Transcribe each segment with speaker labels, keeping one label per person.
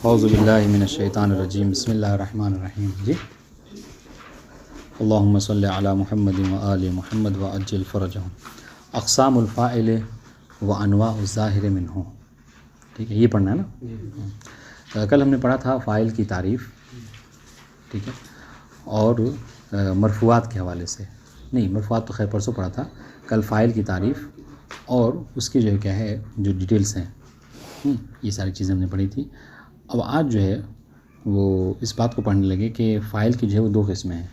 Speaker 1: اعوذ باللہ من الشیطان الرجیم بسم اللہ الرحمن الرحیم. جی اللہم صلی علی محمد و آل محمد وعجل فرجہم. اقسام الفاعل و انواع الظاہر منہ. ٹھیک ہے، یہ پڑھنا ہے نا. کل ہم نے پڑھا تھا فاعل کی تعریف، ٹھیک ہے، اور مرفوعات کے حوالے سے. نہیں، مرفوعات تو خیر پرسوں پڑھا تھا. کل فاعل کی تعریف اور اس کی جو ہے کیا ہے جو ڈیٹیلز ہیں، یہ ساری چیزیں ہم نے پڑھی تھی. اب آج جو ہے وہ اس بات کو پڑھنے لگے کہ فاعل کی جو ہے وہ دو قسمیں ہیں.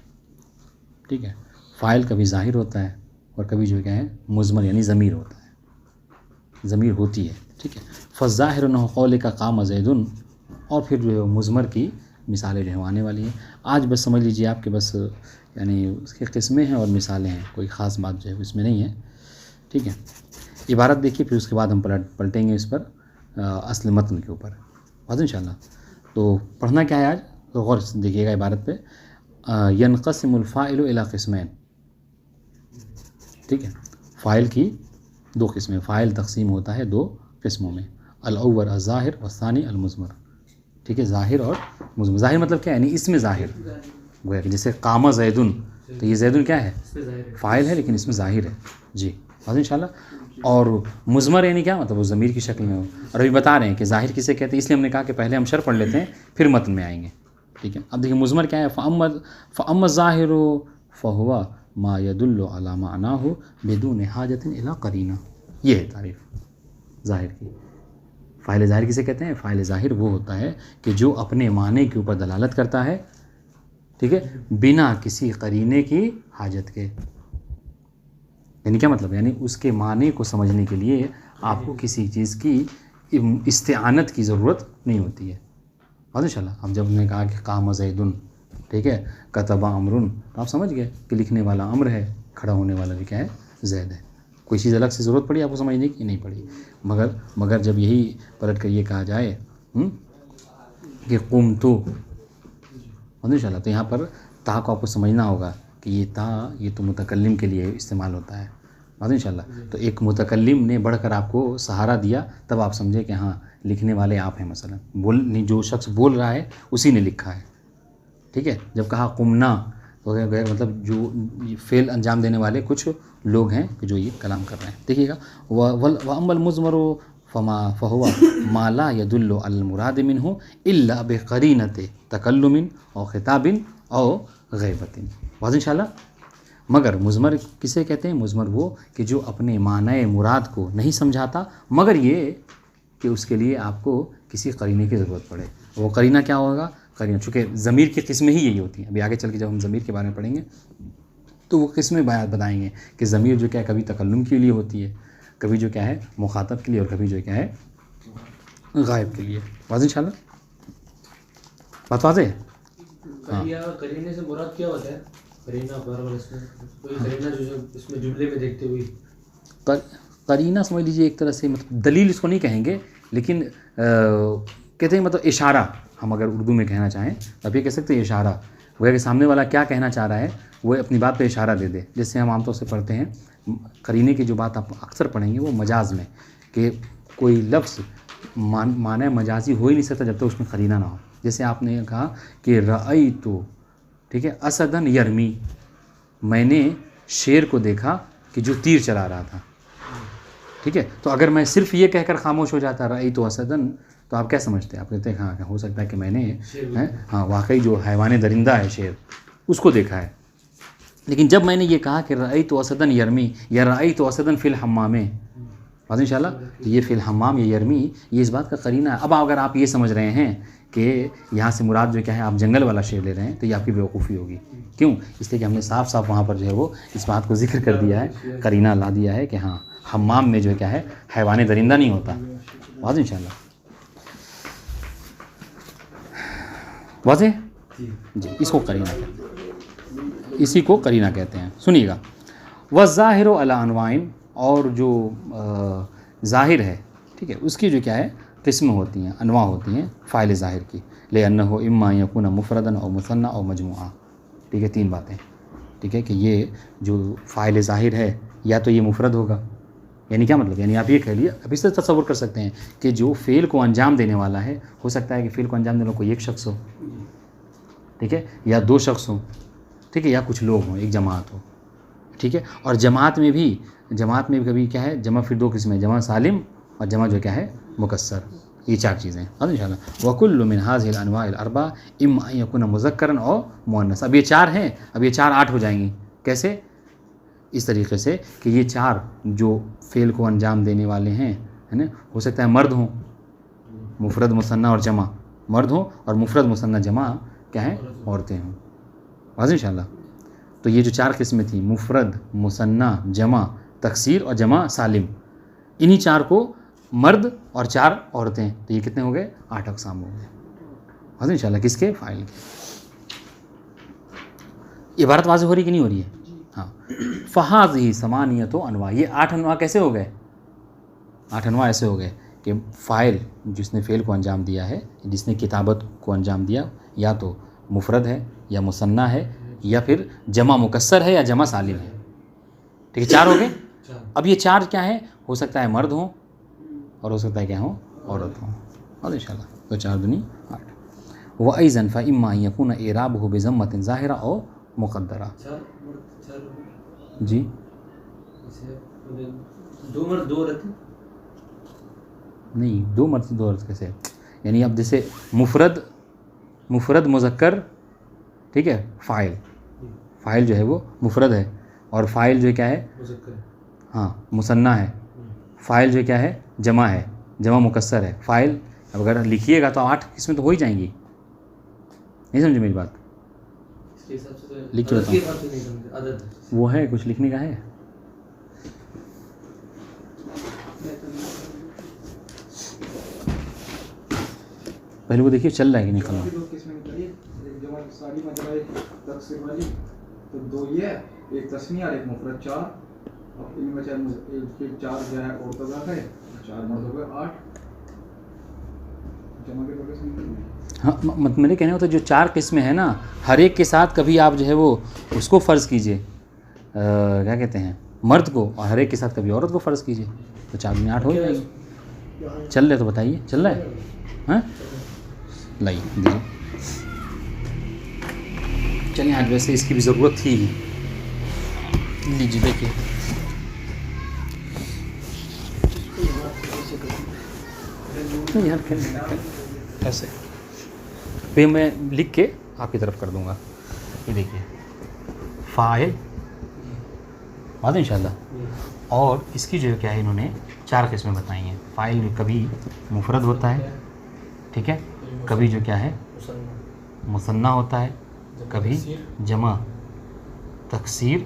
Speaker 1: ٹھیک ہے، فاعل کبھی ظاہر ہوتا ہے اور کبھی جو ہے کیا ہے مضمر یعنی ضمیر ہوتا ہے، ضمیر ہوتی ہے. ٹھیک ہے، فالظاہر انہ قولک قام زید، اور پھر جو ہے مضمر کی مثالیں جو ہیں آنے والی ہیں. آج بس سمجھ لیجیے آپ کہ بس یعنی اس کی قسمیں ہیں اور مثالیں ہیں، کوئی خاص بات جو ہے اس میں نہیں ہے. ٹھیک ہے، عبارت دیکھیے، پھر اس کے بعد ہم پلٹیں گے اس پر اصل متن کے اوپر بات انشاءاللہ. تو پڑھنا کیا ہے آج، تو غور سے دیکھیے گا عبارت پہ. ینقسم الفاعل الی قسمین. ٹھیک ہے، فاعل کی دو قسمیں، فاعل تقسیم ہوتا ہے دو قسموں میں، الاول الظاہر والثانی المضمر. ٹھیک ہے، ظاہر اور مضمر. ظاہر مطلب کیا ہے، یعنی اس میں ظاہر، گویا کہ جیسے قام زیدن، تو یہ زیدن کیا ہے، فاعل ہے لیکن اس میں ظاہر ہے. جی بات انشاءاللہ. اور مضمر یعنی کیا مطلب وہ ضمیر کی شکل میں ہو. اور ابھی بتا رہے ہیں کہ ظاہر کسے کہتے ہیں، اس لیے ہم نے کہا کہ پہلے ہم شرح پڑھ لیتے ہیں پھر متن میں آئیں گے. ٹھیک ہے، اب دیکھیے مضمر کیا ہے. فَأَمَّا الظَّاهِرُ فَهُوَ مَا يَدُلُّ عَلَى مَعْنَاهُ بِدُونِ حَاجَةٍ إِلَى قَرِينَةٍ. یہ ہے تعریف ظاہر کی. فاعل ظاہر کسے کہتے ہیں، فاعل ظاہر وہ ہوتا ہے کہ جو اپنے معنی کے اوپر دلالت کرتا ہے، ٹھیک ہے، بنا کسی قرینے کی حاجت کے. یعنی کیا مطلب، یعنی اس کے معنی کو سمجھنے کے لیے آپ کو کسی چیز کی استعانت کی ضرورت نہیں ہوتی ہے. بات انشاءاللہ. اب جب نے کہا کہ قام زیدن، ٹھیک ہے، کتب عمرن، تو آپ سمجھ گئے کہ لکھنے والا عمر ہے، کھڑا ہونے والا بھی کیا ہے، زید ہے. کوئی چیز الگ سے ضرورت پڑی آپ کو سمجھنے کی؟ نہیں پڑی. مگر جب یہی پلٹ کر یہ کہا جائے کہ قمتو، انشاءاللہ، تو یہاں پر تا کو آپ کو سمجھنا ہوگا کہ یہ تا یہ تو متکلم کے لیے استعمال ہوتا ہے. بات انشاءاللہ. تو ایک متکلم نے بڑھ کر آپ کو سہارا دیا، تب آپ سمجھے کہ ہاں لکھنے والے آپ ہیں. مثلا جو شخص بول رہا ہے اسی نے لکھا ہے. ٹھیک ہے، جب کہا قمنا تو مطلب جو فعل انجام دینے والے کچھ لوگ ہیں کہ جو یہ کلام کر رہے ہیں. دیکھیے گا وَأَمَّا الْمُضْمَرُ فَهُوَ مَا لَا يَدُلُّ عَلَى الْمُرَادِ مِنْهُ إِلَّا بِقَرِينَةِ تَكَلُّمٍ أَوْ خِطَابٍ أَوْ غِیبَةٍ. واضح انشاءاللہ. مگر مضمر کسے کہتے ہیں، مضمر وہ کہ جو اپنے معنی مراد کو نہیں سمجھاتا مگر یہ کہ اس کے لیے آپ کو کسی قرینے کی ضرورت پڑے. وہ قرینہ کیا ہوگا، قرینہ چونکہ ضمیر کی قسمیں ہی یہی ہوتی ہیں. ابھی آگے چل کے جب ہم ضمیر کے بارے میں پڑھیں گے تو وہ قسمیں بتائیں گے کہ ضمیر جو کیا ہے کبھی تکلم کے لیے ہوتی ہے، کبھی جو کیا ہے مخاطب کے لیے، اور کبھی جو کیا ہے غائب کے لیے. واضح انشاءاللہ، بات واضح ہے.
Speaker 2: قرینے سے مراد کیا ہوتا ہے؟ قرینہ باربار اس میں کوئی قرینہ جو اس میں جملے میں دیکھتے ہوئی
Speaker 1: قرینہ سمجھ لیجیے ایک طرح سے، مطلب دلیل اس کو نہیں کہیں گے لیکن کہتے ہیں مطلب اشارہ. ہم اگر اردو میں کہنا چاہیں تو آپ یہ کہہ سکتے ہیں اشارہ. وہ کہ سامنے والا کیا کہنا چاہ رہا ہے وہ اپنی بات پہ اشارہ دے دے. جیسے ہم عام طور سے پڑھتے ہیں قرینے کی جو بات آپ اکثر پڑھیں گے وہ مجاز میں، کہ کوئی لفظ معنی مجازی ہو ہی نہیں سکتا جب تک اس میں قرینہ نہ ہو. جیسے آپ نے کہا کہ رأیت، ٹھیک ہے، اسدن یرمی، میں نے شیر کو دیکھا کہ جو تیر چلا رہا تھا. ٹھیک ہے، تو اگر میں صرف یہ کہہ کر خاموش ہو جاتا رأیت اسدن، تو آپ کیا سمجھتے ہیں؟ آپ کہتے ہیں ہاں ہو سکتا ہے کہ میں نے ہاں واقعی جو حیوان درندہ ہے شیر اس کو دیکھا ہے. لیکن جب میں نے یہ کہا کہ رأیت اسدن یرمی یا رأیت اسدن فی الحمام، بات انشاءاللہ، تو یہ فی الحمام یا یرمی یہ اس بات کا قرینہ ہے. اب اگر آپ یہ سمجھ رہے ہیں کہ یہاں سے مراد جو کیا ہے آپ جنگل والا شیر لے رہے ہیں تو یہ آپ کی بیوقوفی ہوگی. کیوں؟ اس لیے کہ ہم نے صاف صاف وہاں پر جو ہے وہ اس بات کو ذکر کر دیا ہے، قرینہ لا دیا ہے کہ ہاں حمام میں جو ہے کیا ہے حیوان درندہ نہیں ہوتا. واضح انشاءاللہ. واضح جی. اس کو قرینہ کہتے ہیں، اسی کو قرینہ کہتے ہیں. سنیے گا. وَالظَّاهِرُ عَلَى أَنْوَاعٍ، اور جو ظاہر ہے، ٹھیک ہے، اس کی جو کیا ہے قسمیں ہوتی ہیں، انواع ہوتی ہیں فاعل ظاہر کی. لِأَنَّهُ إِمَّا يَكُونَ مُفْرَدًا أَوْ مُثَنًّى أَوْ مَجْمُوعًا. ٹھیک ہے، تین باتیں. ٹھیک ہے کہ یہ جو فاعل ظاہر ہے یا تو یہ مفرد ہوگا یعنی کیا مطلب، یعنی آپ یہ کہہ لیے، اب اس سے تصور کر سکتے ہیں کہ جو فعل کو انجام دینے والا ہے، ہو سکتا ہے کہ فعل کو انجام دینے والا کوئی ایک شخص ہو، ٹھیک ہے، یا دو شخص ہوں، ٹھیک ہے، یا کچھ لوگ ہوں، ایک جماعت ہو، ٹھیک ہے. اور جماعت میں بھی کبھی کیا ہے، جمع پھر دو قسمیں، جمع سالم اور جمع جو کیا ہے مکسر، یہ چار چیزیں ہیں ان شاء اللہ. وکل من هذه الانواع الاربع اما ان يكون مذکرا او مؤنث. اب یہ چار ہیں، اب یہ چار 8 ہو جائیں گی. کیسے؟ اس طریقے سے کہ یہ چار جو فعل کو انجام دینے والے ہیں، ہے نا، ہو سکتا ہے مرد ہوں، مفرد مثنیٰ اور جمع، مرد ہوں، اور مفرد مثنیٰ جمع کیا ہے، عورتیں ہوں. واضح ان شاء اللہ. تو یہ جو چار قسمیں تھیں، مفرد مثنیٰ جمع تکسیر اور جمع سالم، انہی چار کو مرد اور 4 عورتیں، تو یہ کتنے ہو گئے؟ 8 اقسام ہو گئے. واضح ان شاء اللہ. کس کے؟ فاعل کے. عبارت واضح ہو رہی کہ نہیں ہو رہی ہے؟ ہاں. فہذہ ثمانیۃ انواع، یہ 8 انواع کیسے ہو گئے؟ 8 انواع ایسے ہو گئے کہ فاعل جس نے فعل کو انجام دیا ہے، جس نے کتابت کو انجام دیا، یا تو مفرد ہے یا مثنیٰ ہے یا پھر جمع مکسر ہے یا جمع سالم ہے. ٹھیک ہے، 4 ہو گئے. اب یہ 4 کیا ہیں؟ ہو سکتا ہے مرد ہوں اور ہو سکتا ہے کیا ہوں، عورت ہوں. اور انشاءاللہ تو 4 دنی 8. وَأَيْضًا فَإِمَّا أَن يَكُونَ إِعْرَابُهُ بِضَمَّةٍ ظَاهِرَةٍ أَوْ مُقَدَّرَةٍ. جی
Speaker 2: دو مرد دو عورتیں
Speaker 1: نہیں، 2 مرد 2 عورت کیسے؟ یعنی اب جیسے مفرد مذکر، ٹھیک ہے، فاعل جو ہے وہ مفرد ہے، اور فاعل جو کیا ہے، ہاں مثنیٰ ہے. فاعل جو کیا ہے، جمع ہے، جمع مکسر ہے. فاعل اب اگر لکھیے گا تو 8 قسمیں تو ہو ہی جائیں گی. نہیں سمجھے میری بات؟ لکھ کے بتاؤں، وہ ہے کچھ لکھنے کا ہے. پہلے وہ دیکھیے چل رہا ہے کہ نہیں کھانا.
Speaker 3: تو 2 یہ ہے، ایک تسنیہ اور ایک مفرد 4. اب ان میں 4 جو ہے عورتوں کا ہے، 4 مردوں کا 8. جمع کے بغیر سمجھ.
Speaker 1: ہاں، میرے کہنے ہوتا ہے جو 4 قسمیں ہیں نا، ہر ایک کے ساتھ کبھی آپ جو ہے وہ اس کو فرض کیجئے، کیا کہتے ہیں، مرد کو، اور ہر ایک کے ساتھ کبھی عورت کو فرض کیجئے، تو 4 دنی 8 ہو جائے گی. چل رہے تو بتائیے، چل رہا ہے؟ ہاں لائیے دیجیے. چلیے آج ویسے اس کی بھی ضرورت تھی. لیجیے دیکھیے. نہیں یار ایسے پھر میں لکھ کے آپ کی طرف کر دوں گا. یہ دیکھیے فاعل بات ان شاء اللہ. اور اس کی جو کیا ہے، انہوں نے 4 قسمیں بتائی ہیں. فاعل کبھی مفرد ہوتا ہے، ٹھیک ہے، کبھی جو کیا ہے مثنیٰ ہوتا ہے، کبھی جمع تکسیر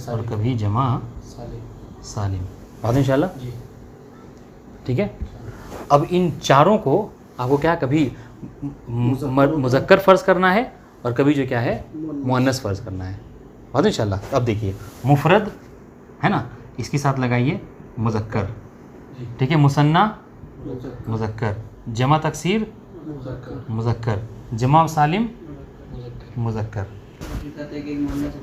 Speaker 1: اور کبھی جمع سالم. بات ان شاء اللہ. ٹھیک ہے. اب ان چاروں کو آپ کو کیا کبھی مذکر فرض کرنا ہے اور کبھی جو کیا ہے مؤنث فرض کرنا ہے. بات ان شاء اللہ. اب دیکھیے مفرد ہے نا، اس کے ساتھ لگائیے مذکر، ٹھیک ہے، مثنیٰ مذکر، جمع تکسیر مذکر، جمع سالم مذکر.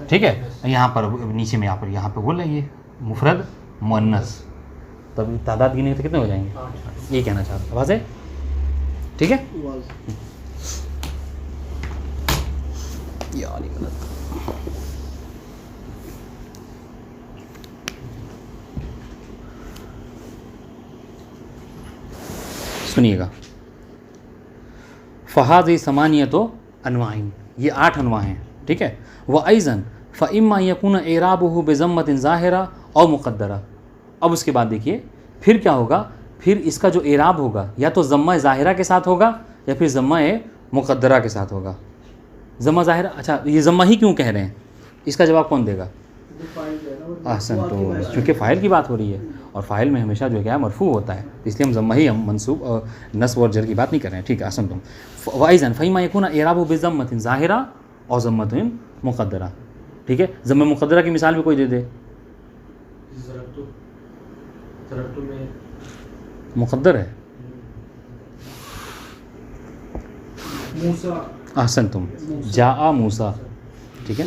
Speaker 1: ٹھیک ہے. یہاں پر نیچے میں یہاں پہ بول رہی ہے مفرد مؤنث، تب تعداد گنے تو کتنے ہو جائیں گے؟ یہ کہنا چاہتا ہوں. واضح؟ ٹھیک ہے. سنیے گا. فہذہ ثمانیۃ انواع، یہ 8 انواع ہیں. ٹھیک ہے. وَأَيْضًا فَإِمَّا يَكُونَ إِعْرَابُهُ بِضَمَّةٍ ظَاهِرَةٍ أَوْ مُقَدَّرَةٍ. اب اس کے بعد دیکھیے پھر کیا ہوگا، پھر اس کا جو اعراب ہوگا یا تو ضمہ ظاہرہ کے ساتھ ہوگا یا پھر ضمہ مقدرہ کے ساتھ ہوگا. ضمہ ظاہرہ، اچھا یہ ضمہ ہی کیوں کہہ رہے ہیں، اس کا جواب کون دے گا؟ احسن. تو چونکہ فاعل کی بات ہو رہی ہے اور فاعل میں ہمیشہ جو کیا ہے مرفوع ہوتا ہے، اس لیے ہم ضمہ ہی، ہم منصوب اور نصب اور جر کی بات نہیں کر رہے ہیں. ٹھیک ہے. احسن تم. وَأَيْضًا فَإِمَّا يَكُونَ إِعْرَابُهُ بِضَمَّةٍ ظَاهِرَةٍ أَوْ ضَمَّةٍ مُقَدَّرَةٍ. ٹھیک ہے. ضمہ مقدرہ کی مثال بھی کوئی دے دے. مقدر ہے.
Speaker 3: موسیٰ.
Speaker 1: احسن تم. جاء موسیٰ. ٹھیک ہے.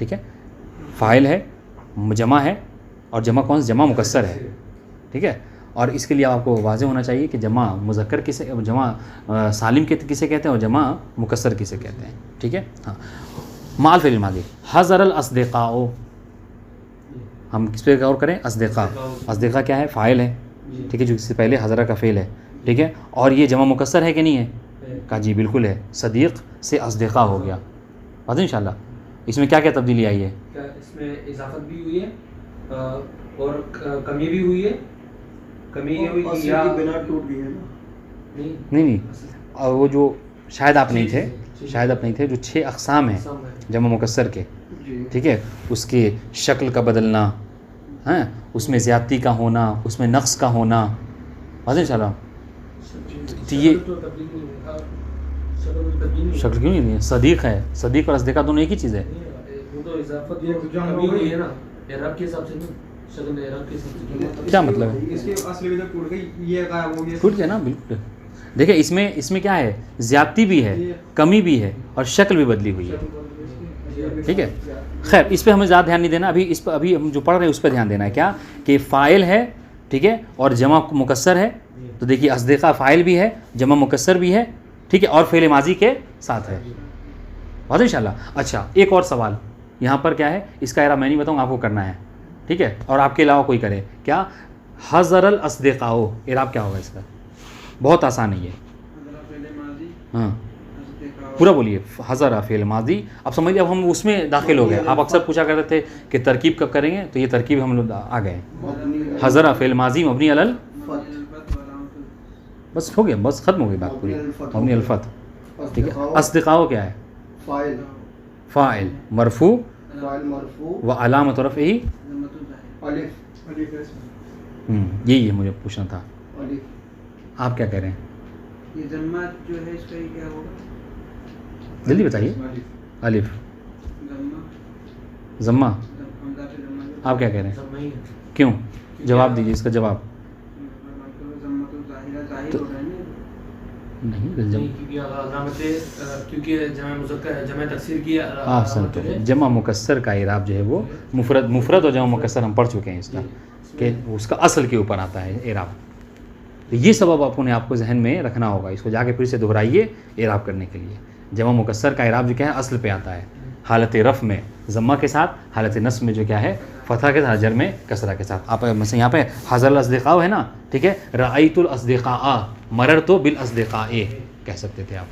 Speaker 1: ٹھیک ہے. فاعل ہے, جمع ہے, اور جمع کون سا؟ جمع مکسر ہے. ٹھیک ہے. اور اس کے لیے آپ کو واضح ہونا چاہیے کہ جمع مذکر کسے, جمع سالم کسے کہتے ہیں اور جمع مکسر کسے کہتے ہیں. ٹھیک ہے. ہاں, مع الفعل الماضی حضر الاصدقاء, ہم کس پہ غور کریں؟ اصدقاء. اصدقاء کیا ہے؟ فاعل ہے. ٹھیک ہے, جو اس سے پہلے حضرہ کا فعل ہے. ٹھیک ہے. اور یہ جمع مکسر ہے کہ نہیں ہے؟ کہا جی بالکل ہے. صدیق سے اصدقاء ہو گیا. بات ہے انشاءاللہ. اس میں کیا کیا تبدیلی آئی ہے؟
Speaker 2: اس میں اضافت بھی ہوئی ہے اور کمی بھی ہوئی ہے. کمی یہ ہوئی کہ یا
Speaker 3: بنا ٹوٹ گئی ہے نا.
Speaker 1: نہیں, اور وہ جو شاید آپ نہیں تھے, جو 6 اقسام ہیں جمع مکسر کے, ٹھیک ہے, اس کے شکل کا بدلنا, ہاں, اس میں زیادتی کا ہونا, اس میں نقص کا ہونا. بات ہے انشاءاللہ. تو یہ شکل کیوں نہیں ہے؟ صدیق ہے, صدیق اور اصدقاء دونوں ایک ہی چیز ہے.
Speaker 2: وہ تو اضافت کمی ہوئی ہے نا, اعراب کے حساب سے نا, شکل اعراب کے حساب سے.
Speaker 1: کیا مطلب ہے؟
Speaker 3: اس کی اصلی وجہ ٹوٹ گئی, یہ غائب ہو گیا.
Speaker 1: ٹوٹ گیا نا, بالکل. دیکھیں اس میں کیا ہے؟ زیادتی بھی ہے, کمی بھی ہے, اور شکل بھی بدلی ہوئی ہے. ٹھیک ہے. خیر, اس پہ ہمیں زیادہ دھیان نہیں دینا. ابھی ہم جو پڑھ رہے ہیں اس پہ دھیان دینا ہے. کیا کہ فاعل ہے, ٹھیک ہے, اور جمع مکسر ہے. تو دیکھیے اصدقاء فاعل بھی ہے, جمع مکسر بھی ہے, ٹھیک ہے, اور فعل ماضی کے ساتھ ہے. بات ہے انشاءاللہ. اچھا, ایک اور سوال یہاں پر کیا ہے, اس کا اعراب میں نہیں بتاؤں, آپ کو کرنا ہے. ٹھیک ہے, اور آپ کے علاوہ کوئی کرے. کیا حضر الاصدقاء, اعراب کیا ہوگا اس کا؟ بہت آسان ہے یہ. ہاں, پورا بولیے. حضر فعل ماضی. اب سمجھ اب ہم اس میں داخل ہو گئے. آپ اکثر پوچھا کرتے تھے کہ ترکیب کب کریں گے, تو یہ ترکیب ہم لوگ آ گئے. حضر فعل ماضی مبنی علی بس ہو گیا, بس ختم ہو گئی بات پوری. مبنی الفتح. ٹھیک ہے. اصدقاء کیا ہے؟ فاعل مرفوع و علامت رفعہ یہی مجھے پوچھنا تھا. آپ کیا کہہ رہے ہیں؟
Speaker 4: یہ ضمت جو ہے اس کا کیا ہوگا؟
Speaker 1: جلدی بتائیے. الف ضمہ. آپ کیا کہہ رہے ہیں؟ کیوں؟ جواب دیجیے اس کا جواب. نہیں,
Speaker 2: کیونکہ جمع مذکر جمع تکسیر کی
Speaker 1: جمع مکسر کا اعراب جو ہے وہ مفرد اور جمع مکسر ہم پڑھ چکے ہیں اس کا, کہ اس کا اصل کے اوپر آتا ہے اعراب. تو یہ سبب آپ کو ذہن میں رکھنا ہوگا. اس کو جا کے پھر سے دہرائیے اعراب کرنے کے لیے. جمع مکسر کا اعراب جو کیا ہے اصل پہ آتا ہے, حالت رفع میں ضمہ کے ساتھ, حالت نصب میں جو کیا ہے فتح کے ساتھ, جر میں کسرہ کے ساتھ. آپ مثلا یہاں پہ حضر الاصدقاء ہے نا, ٹھیک ہے, رأیت الاصدقاء مررت بالاصدقاء کہہ سکتے تھے آپ.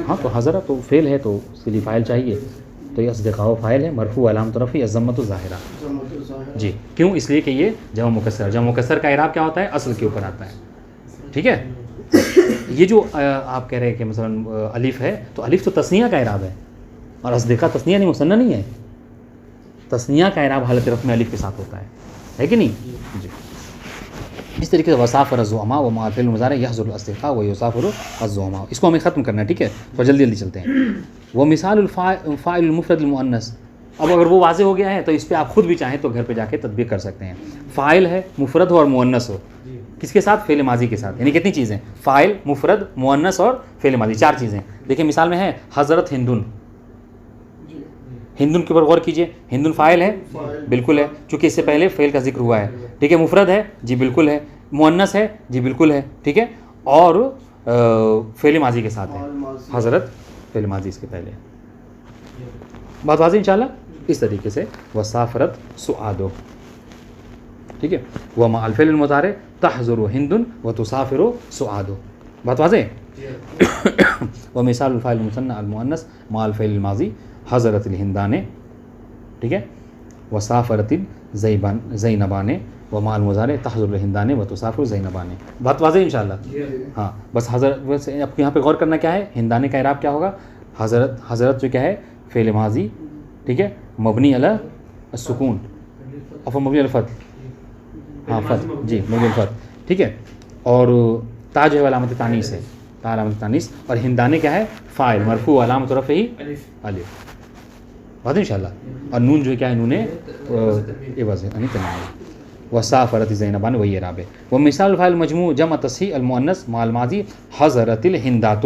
Speaker 1: ہاں, تو حضرہ تو فعل ہے تو اس کے لیے فاعل چاہیے. تو یہ اصدقاء فاعل ہے, مرفوع علامت رفعہ الضمۃ الظاہرہ. جی, کیوں؟ اس لیے کہ یہ جمع مکسر. جمع مکسر کا اعراب کیا ہوتا ہے؟ اصل کے اوپر آتا ہے. ٹھیک ہے. یہ جو آپ کہہ رہے ہیں کہ مثلا الف ہے, تو الف تو تثنیہ کا اعراب ہے, اور اصدقاء تثنیہ نہیں, مثنیٰ نہیں ہے. تثنیہ کا اعراب حالت رفع میں الف کے ساتھ ہوتا ہے کہ نہیں؟ جی. اس طریقے سے وسافر الزعماء و مع الفعل المضارع یحضر الاصدقاء و یسافر الزعماء. اس کو ہمیں ختم کرنا ہے. ٹھیک ہے, تو جلدی چلتے ہیں. وہ مثال الفاعل المفرد المؤنث. اب اگر وہ واضح ہو گیا ہے تو اس پہ آپ خود بھی چاہیں تو گھر پہ جا کے تطبیق کر سکتے ہیں. فاعل ہے, مفرد ہو اور مؤنث ہو. کس کے ساتھ؟ فعل ماضی کے ساتھ. یعنی کتنی چیزیں؟ فاعل, مفرد, مؤنث اور فعل ماضی, 4 چیزیں. دیکھیں مثال میں ہے حضرت ہندن. ہندن کے اوپر غور کیجئے. ہندن فاعل ہے, بالکل ہے, چونکہ اس سے پہلے فعل کا ذکر ہوا ہے. ٹھیک ہے. مفرد ہے, جی بالکل ہے. مؤنث ہے, جی بالکل ہے. ٹھیک ہے. اور فعل ماضی کے ساتھ ہے. حضرت فعل ماضی اس کے پہلے. بات واضح انشاءاللہ. اس طریقے سے وسافرت سعادو. ٹھیک ہے. ومع الفعل المضارع تحضر ہند وتسافر سعادو. بات واضح. ومثال الفاعل المثنى المؤنث مع الفعل الماضی حضرت الہندان. ٹھیک ہے. وسافرت زینبان ومع المضارع تحضر الہندان وتسافر زینبان. بات واضح انشاءاللہ. ہاں, بس حضرت اب یہاں پہ غور کرنا کیا ہے, ہندانے کا اعراب کیا ہوگا؟ حضرت جو کیا ہے فعل ماضی, ٹھیک ہے, مبنی علی السکون, اور مبنی علی الفتح. ہاں فتح, جی مبنی علی الفتح. ٹھیک ہے. اور تا جو ہے علامت تانیث ہے, تا علامت تانیث. اور ہندانے کیا ہے؟ فاعل مرفوع علامت رفعہ الف. بات انشاءاللہ. اور نون جو کیا ہے, نون عوض ہے, یعنی تنوین. وسافرت زینبان, وہی اعراب ہے. ومثال الفاعل المجموع جمع تصحیح المؤنث مع الماضی حضرت الہندات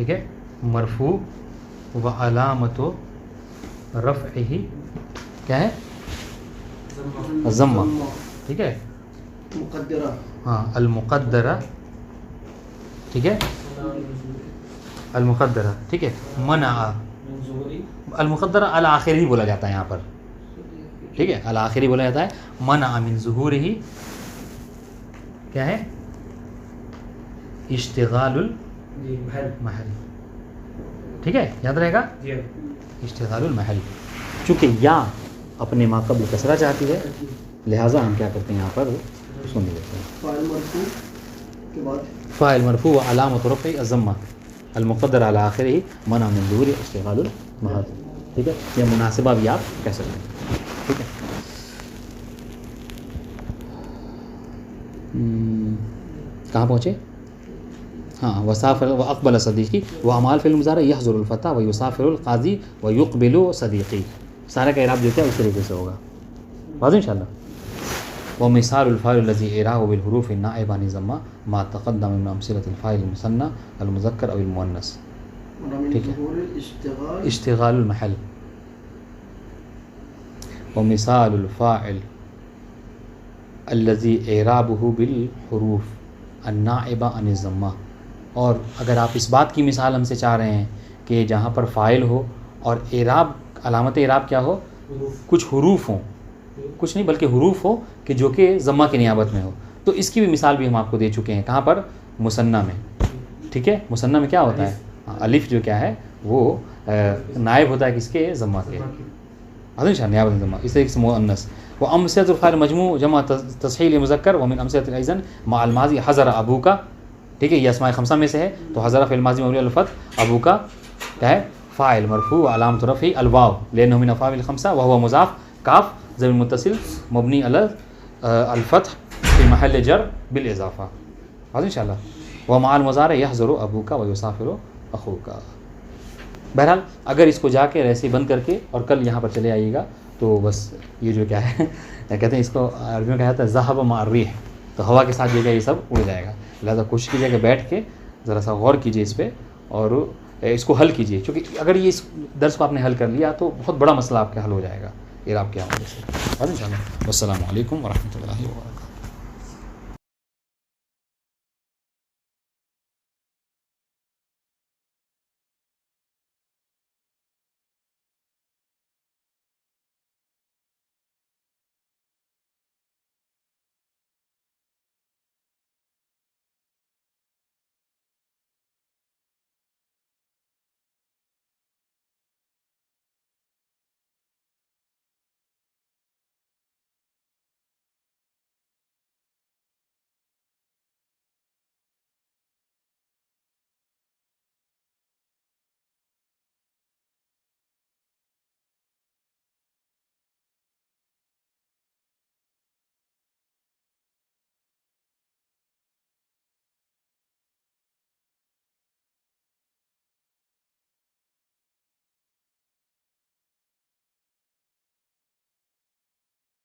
Speaker 1: ٹھیک ہے. مرفوع و علامت رفعہ کیا ہے؟ ضمہ. ٹھیک ہے.
Speaker 4: مقدرہ.
Speaker 1: ہاں المقدرہ. ٹھیک ہے. المقدرہ. ٹھیک ہے. منع. المقدرہ الآخری بولا جاتا ہے یہاں پر. ٹھیک ہے. الآخری بولا جاتا ہے. منع من ظہورہ کیا ہے؟ اشتغال المحل. ٹھیک ہے. یاد رہے گا اشتغال المحل. چونکہ یا اپنے ما قبل کسرہ چاہتی ہے لہٰذا ہم کیا کرتے ہیں یہاں پر اس کو نہیں لیتے ہیں.
Speaker 4: فاعل مرفوع کے بعد
Speaker 1: فاعل مرفوع و علامت رفعہ الضمہ المقدر علی آخرہ منع من ظہور اشتغال المحل. ٹھیک ہے. یہ مناسبہ بھی آپ کہہ سکتے ہیں. ٹھیک ہے. کہاں پہنچے؟ ہاں. وسافر و اقبل صدیقی و اعمال فی المضارع یحضر الفتح و یسافر القاضی و یقبل صدیقی. سارا کا اعراب جو ہے اس طریقے سے ہوگا. واضح ان شاء اللہ. ومثال الفاعل الذي اعرابه بالحروف النائبة عن الضمة ما تقدم من امثلة الفاعل المثنى المذكر او المؤنث. ٹھیک ہے. اشتغال المحل. ومثال الفاعل الذي اعرابه بالحروف النائبة عن الضمة. اور اگر آپ اس بات کی مثال ہم سے چاہ رہے ہیں کہ جہاں پر فاعل ہو اور اعراب علامت اعراب کیا ہو؟ کچھ حروف ہوں. کچھ نہیں بلکہ حروف ہو کہ جو کہ ضمہ کی نیابت میں ہو. تو اس کی بھی مثال بھی ہم آپ کو دے چکے ہیں. کہاں پر؟ مثنیٰ میں. ٹھیک ہے. مثنیٰ میں کیا ہوتا ہے؟ الف جو کیا ہے وہ نائب ہوتا ہے کس کے؟ ضمہ کے. نیابت ضمہ. اس طریقے سے مؤنث. وہ امثلۃ الفاعل مجموع جمع تصحیح مذکر ومن امثلۃ ايضا مع الماضی حضر ابوکا. ٹھیک ہے. یہ اسماء خمسہ میں سے ہے. تو حضر فعل ماضی مبنی علی الفتح ابوکا کیا ہے؟ فاعل مرفوع علامۃ رفعہ الواو لأنه من الافعال الخمسہ وهو مضاف. کاف ضمیر متصل مبنی علی الفتح فی محل جر بالاضافہ. واضح ان شاء اللہ. ومع المضارع یحضر ابوکا ویسافر اخوکا. بہرحال اگر اس کو جا کے ایسے بند کر کے اور کل یہاں پر چلے آئیے گا تو بس یہ جو کیا ہے کہتے ہیں اس کو عربی میں کہا جاتا ہے ذهب مع الريح. تو ہوا کے ساتھ جو ہے یہ سب اڑ جائے گا. لہٰذا کوشش کیجیے کہ بیٹھ کے ذرا سا غور کیجیے اس پہ اور اس کو حل کیجیے. چونکہ اگر یہ اس درس کو آپ نے حل کر لیا تو بہت بڑا مسئلہ آپ کا حل ہو جائے گا اعراب کے حوالے سے. ان شاء اللہ. والسلام علیکم ورحمۃ اللہ وبرکاتہ.